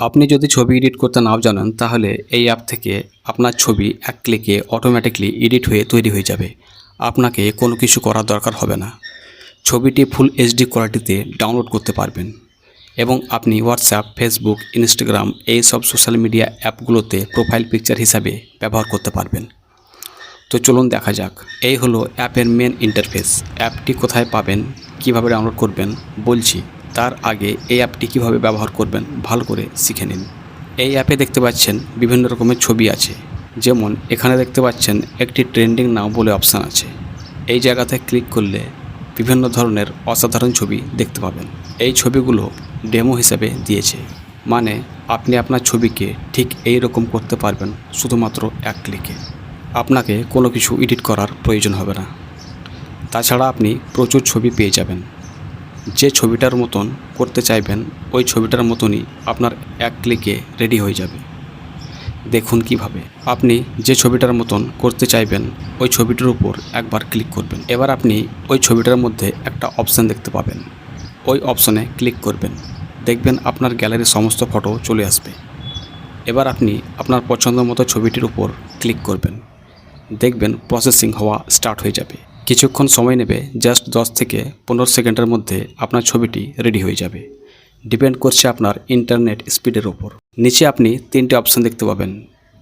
আপনি যদি ছবি এডিট করতে নাও জানেন তাহলে এই অ্যাপ থেকে আপনার ছবি এক ক্লিকে অটোমেটিকলি এডিট হয়ে তৈরি হয়ে যাবে। আপনাকে কোনো কিছু করার দরকার হবে না। ছবিটি ফুল এইচডি কোয়ালিটিতে ডাউনলোড করতে পারবেন এবং আপনি হোয়াটসঅ্যাপ, ফেসবুক, ইনস্টাগ্রাম এই সব সোশ্যাল মিডিয়া অ্যাপগুলোতে প্রোফাইল পিকচার হিসাবে ব্যবহার করতে পারবেন। তো চলুন দেখা যাক। এই হলো অ্যাপের মেন ইন্টারফেস। অ্যাপটি কোথায় পাবেন, কিভাবে ডাউনলোড করবেন বলছি। তার আগে এই অ্যাপটি কিভাবে ব্যবহার করবেন ভালো করে শিখে নিন। এই অ্যাপে দেখতে পাচ্ছেন বিভিন্ন রকমের ছবি আছে। যেমন এখানে দেখতে পাচ্ছেন একটি ট্রেন্ডিং নাও বলে অপশান আছে। এই জায়গাতে ক্লিক করলে বিভিন্ন ধরনের অসাধারণ ছবি দেখতে পাবেন। এই ছবিগুলো ডেমো হিসাবে দিয়েছে, মানে আপনি আপনার ছবিকে ঠিক এই রকম করতে পারবেন শুধুমাত্র এক ক্লিকে। আপনাকে কোনো কিছু এডিট করার প্রয়োজন হবে না। তাছাড়া আপনি প্রচুর ছবি পেয়ে যাবেন। যে ছবিটার মতন করতে চাইবেন ওই ছবিটার মতনই আপনার এক ক্লিকে রেডি হয়ে যাবে। দেখুন কিভাবে। আপনি যে ছবিটার মতন করতে চাইবেন ওই ছবিটার উপর একবার ক্লিক করবেন। এবার আপনি ওই ছবিটার মধ্যে একটা অপশান দেখতে পাবেন। ওই অপশানে ক্লিক করবেন, দেখবেন আপনার গ্যালারির সমস্ত ফটো চলে আসবে। এবার আপনি আপনার পছন্দ মতো ছবিটির উপর ক্লিক করবেন, দেখবেন প্রসেসিং হওয়া স্টার্ট হয়ে যাবে। কিছুক্ষণ সময় নেবে, জাস্ট 10 থেকে 15 সেকেন্ডের মধ্যে আপনার ছবিটি রেডি হয়ে যাবে। ডিপেন্ড করছে আপনার ইন্টারনেট স্পিডের ওপর। নিচে আপনি 3টে অপশান দেখতে পাবেন।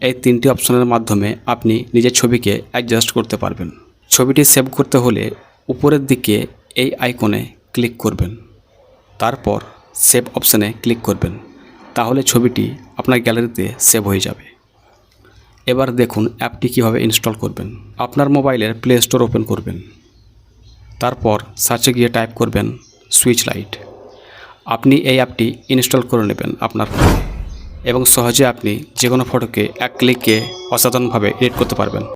এই 3টে অপশানের মাধ্যমে আপনি নিজের ছবিকে অ্যাডজাস্ট করতে পারবেন। ছবিটি সেভ করতে হলে উপরের দিকে এই আইকনে ক্লিক করবেন, তারপর সেভ অপশানে ক্লিক করবেন, তাহলে ছবিটি আপনার গ্যালারিতে সেভ হয়ে যাবে। এবার দেখুন অ্যাপটি কীভাবে ইনস্টল করবেন। আপনার মোবাইলের প্লে স্টোর ওপেন করবেন, তারপর সার্চে গিয়ে টাইপ করবেন সুইচ লাইট। আপনি এই অ্যাপটি ইনস্টল করে নেবেন আপনার ফোনে এবং সহজে আপনি যে কোনো ফটোকে এক ক্লিকে অসাধারণভাবে এডিট করতে পারবেন।